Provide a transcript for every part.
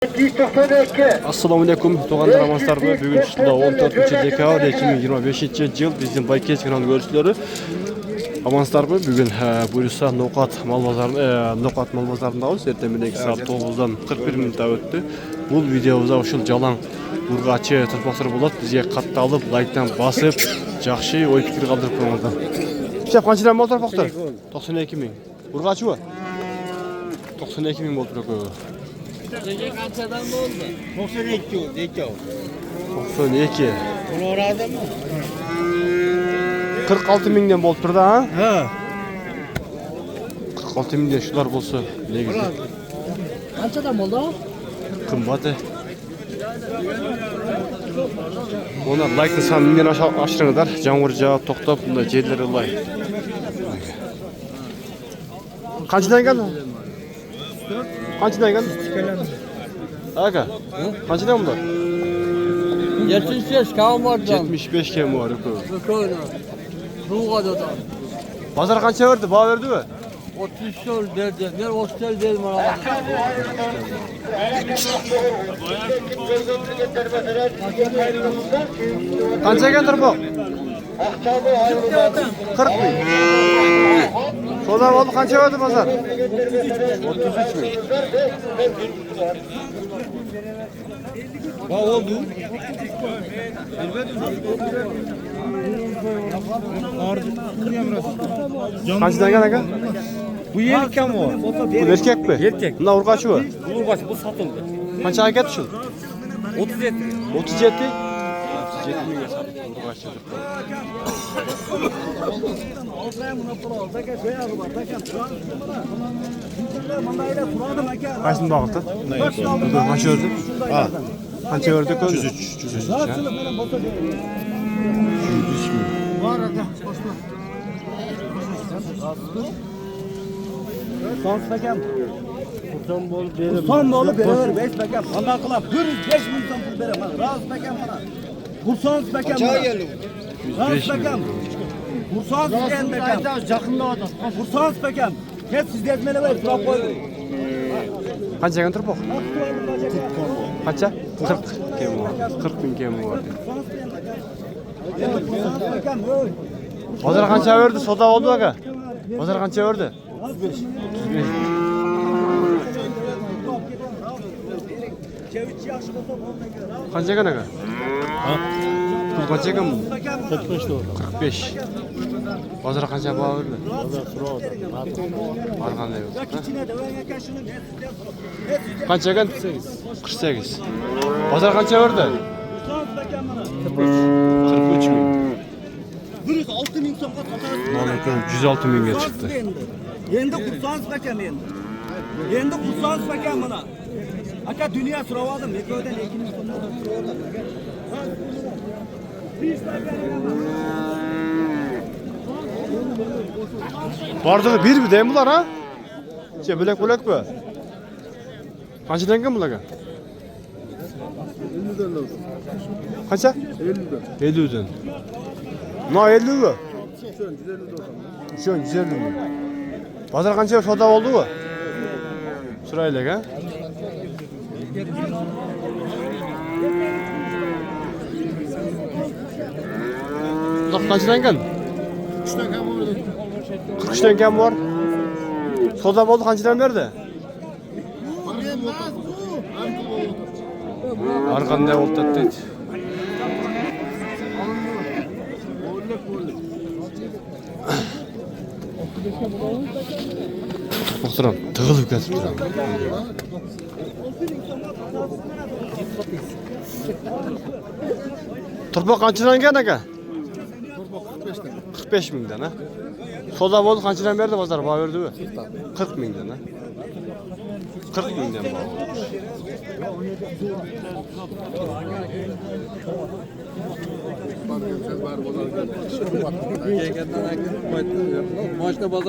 Assalomu alaykum tug'anlar amanslar. Bugun 14-dekabr 2025-yil bizning Baykech kanalini ko'risizlar. Amanslar bugun buyursa No'qat mal bozorindamiz. Ertaga soat 9dan 41 minutda o'tdi. Bu videomizda o'shul jalan urg'achi turpoqlar bo'ladi. Bizga qattiqlab like'dan bosib, yaxshi o'y fikr qoldirib qo'yinglar. Bichap qanchadan mol turpoqlar? 92 ming. Urg'achi-ku 92 ming bo'lib turadi. Qanchadan bo'ldi? 92 oldu, 2 oldu. 92. Bunu oradın mı? 46 mingdan bo'lib turdi, ha? Ha. 46 mingdan shular bo'lsa, nega? Qanchadan bo'ldi? Qimmat. Ona like-ni sandan oshiringlar. Jamg'ir javob to'xtab, bunda yerlari like. Qanchadan keldi? Qanchadan keldi? Aka. Qanchadan bular? 75 kam var can. 75 kam var ku. Böyle. Ruğa da. Pazar qancha verdi? Baho verdimi? 30 sol derdi. Ben hostel dedim bana. Qancha ekan turpoq? 40 ming. So'da oldi qancha verdi pazar? 33 ming. Ne oldu? Qanchadan ekan aka? Bu yeni kam o. Bu erkek mi? Erkek. Bunda urg'achi bu. Bu satıldı. Qanchaga ketdi shu? 37. 37. 37 mingga sotdi urg'achi. Qaysini bag'itdi? Qancha verdi? Ha. Qancha verdi? 103. Son bakam. Son bolu beraber 5 bakam. Qanday qilib 105 ming so'm pul beraman. Rost bakam mana. Burson bakam. Qancha keldi? 105 bakam. Burson degan bakam. Yaqinda odam. Burson bakam. Hep sizga aytmana ver, turib qo'ydim. Qancha ekan turpoq? Qancha? 40 kim bor? 40 ming kim bor? Bozor qancha verdi? Soda oldi aka. Bozor qancha verdi? 35. 35. Qancha ekan aka? Ha? Qancha ekan bu? 45 doğru. 45. Bozor qancha baho berdi? Bozor so'radi. Har qanday bo'lsa. Qancha ekan? 48. Bozor qancha verdi? 43 ming. 106 ming so'mga sotarsiz. Mana 106 mingga chiqdi. Endi qursangiz bakam endi. Endi qursangiz bakam mana. Aka dunyo so'radim, ekodan 2 ming so'mdan so'radim. Bardağı bir mi değil mi bunlar ha? Bölek mi? Kaçtan ekan bularga? 50'den olsun. Kaça? 50'den. 50'den. Na 50 mi? Şu an 150 olsun. Şu an 150 mi? Pazar kança soda oldu mu? Sırayla ha? Bunlar kaçtan ekan? 3'ten kam oldu. 43'ten kam var. Soda oldu kaçtan verdi? Arkanda oldu dedi. Muhtaram, tığılıp getirip duram. Turpoq qanchadan ekan aka? Turpoq 45'ten. 45 mingdan ha. Soda bo'ldi qanchadan berdi bozor? Baho berdimi? 40 mingdan ha. 40 mingdan baho.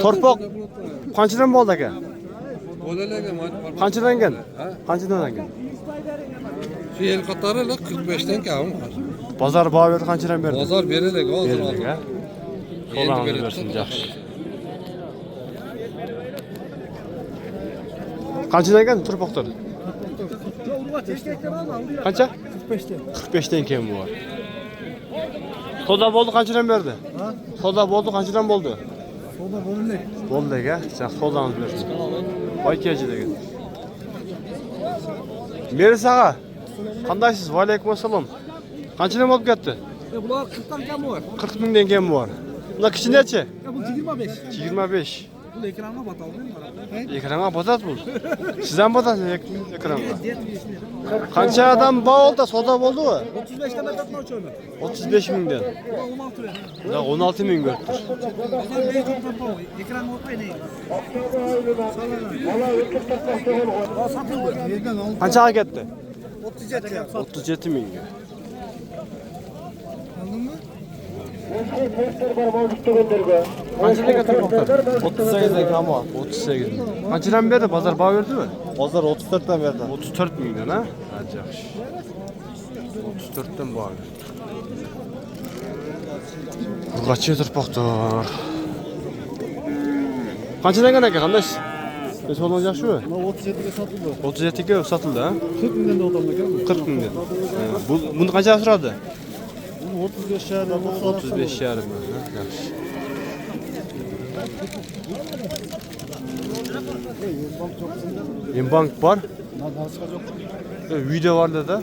Turpoq qanchadan bo'ldi aka? Qanchadan ekan? Qanchadan ekan? Şu el katarıyla 45'ten kam var. Bozor baho berdi qanchadan berdi? Bozor bererek hozir Berdik ha. So'rag'ini bersin yaxshi. Qanchadan ekan turpoqlar? Qancha? 45'ten kem var. Soda bo'ldi, qanchadan berdi? Ha? Soda bo'ldi, qanchadan bo'ldi? Soda bo'ldi. Bo'ldi aka. Siz sodangiz bersin. Baykachi degan. Meris ağa. Qandaysiz? Va alaykum assalom. Qanchadan bo'lib ketdi? Bular 40 dan kam var. 40 mingdan kem var. Bular kichinachi? Ya bu 25. 25. Bu ekranga batalım. Ekranga botat bu. Siz ham botasiz ekranga. Qancha adam bo'ldi? Soda bo'ldimi? 35 dan batatma uçuyor. 35 mingdan. 16 ver. Da 16 ming berdi. Bazar 5 toplam bu. Ekran ortaya ne? Satıldı. Yerden al. Qanchaga ketdi? 37 ya. 37 mingga. Aldın mı? Qanchaga turmoqda? 38 dan kam bor. 38 ming. Qanchadan berdi? Bozor baho berdimi? Bozor 34 dan berdi. 34 mingdan ha? Yaxshi. 34 dan baho berdi. Qancha turmoqdir? Qanchadan aka? Qanday? So'zlamoq yaxshimi? 37 ga satıldı. 37 ga sotildi ha? 40 mingdan da odamlar ekan. 40 mingdan. Buni qancha so'radi? Bunu 35 şehirde 35 yarim. Yaxshi. Bank var. Video var da.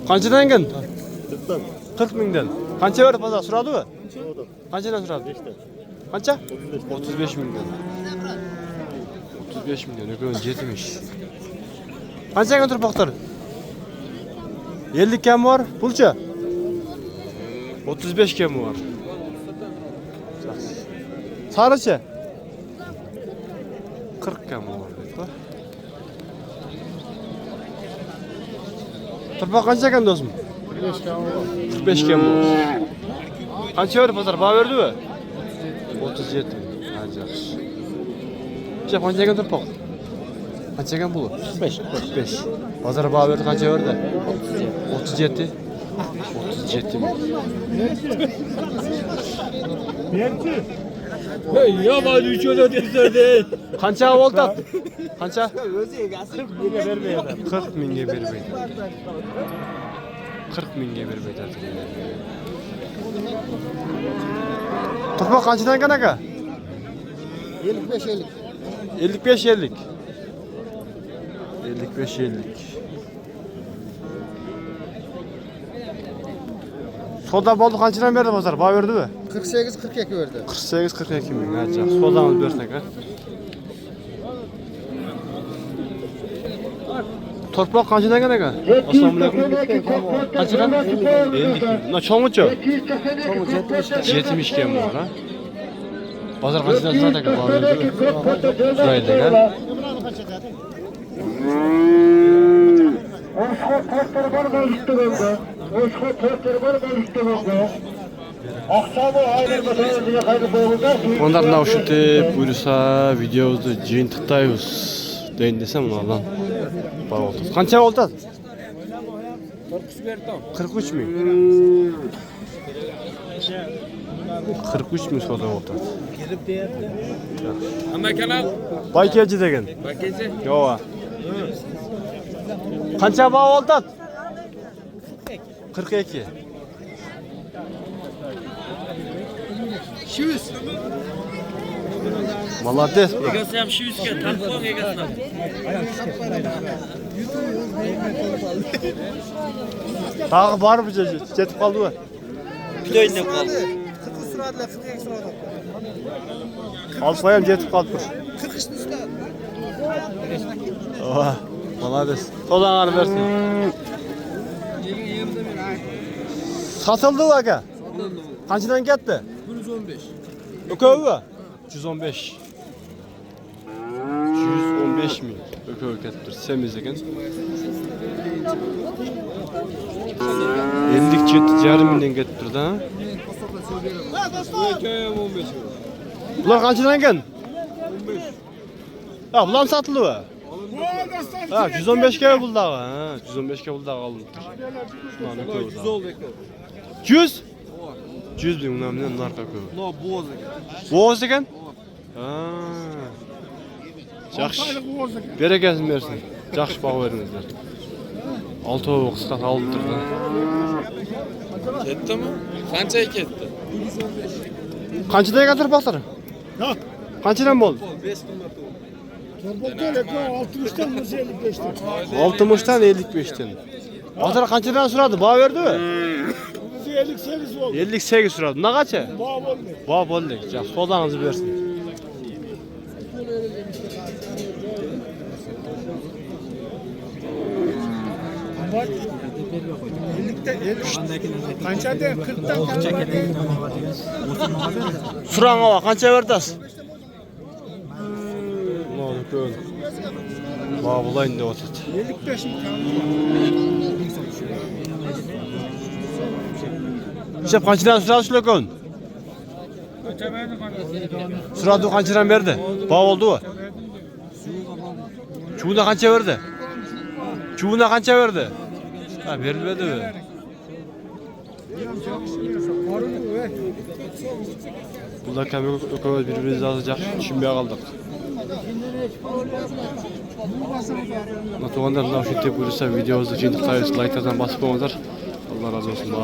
Qanchadan ekan? 40 mingdan. Qancha berdi bozor? So'radimi? Qanchadan so'radi? Qancha? 35 mingdan. 35 mingdan. Ekan jetmiş. Qanchaga turmoqdir? 50 kam var. Pulcha? 35 kam var. Sarıcha? 40 kam var. Turpoq qancha ekan do'stim? 45 kam var. Qancha berdi bozor? Baho berdimi? 37. Ha, yaxshi. Qancha ekan turpoq? Qancha ekan bu? 45. 45. Bozor baho berdi, qancha berdi? 37. 37 ming. Ya bana 3 öyle dedirdi. Qancha voltat? Qancha? 40 mingga bermaydi. 40 mingga bermaydi. Turpoq qanchadan ekan aka? 55-50. 55-50. 55-50. Soda bo'ldi, qanchadan berdi bozor? Baho berdimi? 48-42 verdi. 48-42 ming. Ha, yaxshi. Sodamiz bersak ha. Turpoq qanchadan ekan aka? Assalomu alaykum. Qanchadan? 50. Na cho'ng'ichi? Çoğu 70. 70 kam bor ha. Bozor qanchadan so'radi aka? Baho berdimi? So'raydi aka. Onlar naushitib buyursa videomizni jintaqtaymiz deyin desam ulardan bor oldu. Qancha oldi? 43 ming. 43 ming so'da oldi. Ama kanal. Baykachi degan. Bakeci. Yo'q. Qancha baho oldi? 42. 200. Молодец. Egasi ham 200 ga tartib egasini. Tag'i bor bu jetib qoldimi? Bidoyinda qoldi. 40 sıradılar, 42 sıradılar. Alpay ham jetib qoldi. 40 işte üstü. Oh, молодец. Sodangani bersin. Satıldı aka. Qanchadan ketdi? 115. Ökovi? 115. 115 ming. Ökovi ketdi. Semiz ekan. 57,5 mingdan ketdi-da. Bular qanchadan ekan? 15. Ha, bular satıldı. Ha, 115 ga buldi. Ha, 115 ga buldi oldi. Mana ko'rdi. 100 oldu ekan. 100? 100 ming bundan narxa ko'p. No, boz ekan. Boz ekan? Ha. Yaxşı. Bereketini versin. Yaxşı bağı veringizler. 6 oy kıskat aldı turda. Ketdi mi? Qanchaga ketdi? Qanchadan getirip baktır? Qanchadan bo'ldi? 60'tan 55'ten. 60'dan 55'ten. Baktır qanchadan so'radi? Bağı verdi mi? 58 oldu. 58 so'radi. Ne kaça? Bağ oldu. Bağı bo'ldi. Yaxşı, sodağınızı versin. Kançada 40'tan Suranga bak, qancha verdasiz? Ne oldu ko'l? Bağı bulayın deb o'tadi. 55 Hesap qanchadan so'radi shular ko'n? So'radi, qanchadan berdi? Bağı oldu-mu? Çubuğuna qancha verdi? Çubuğuna qancha verdi? Ha, berilmedi-mi? Bunlar ökümüz birbirimizi azıcak düşünmeye kaldık. Tuğanlar mına şu tip buyursa videomuzu için tıklayırız, like'lardan basıp olmalar. Allah razı olsun.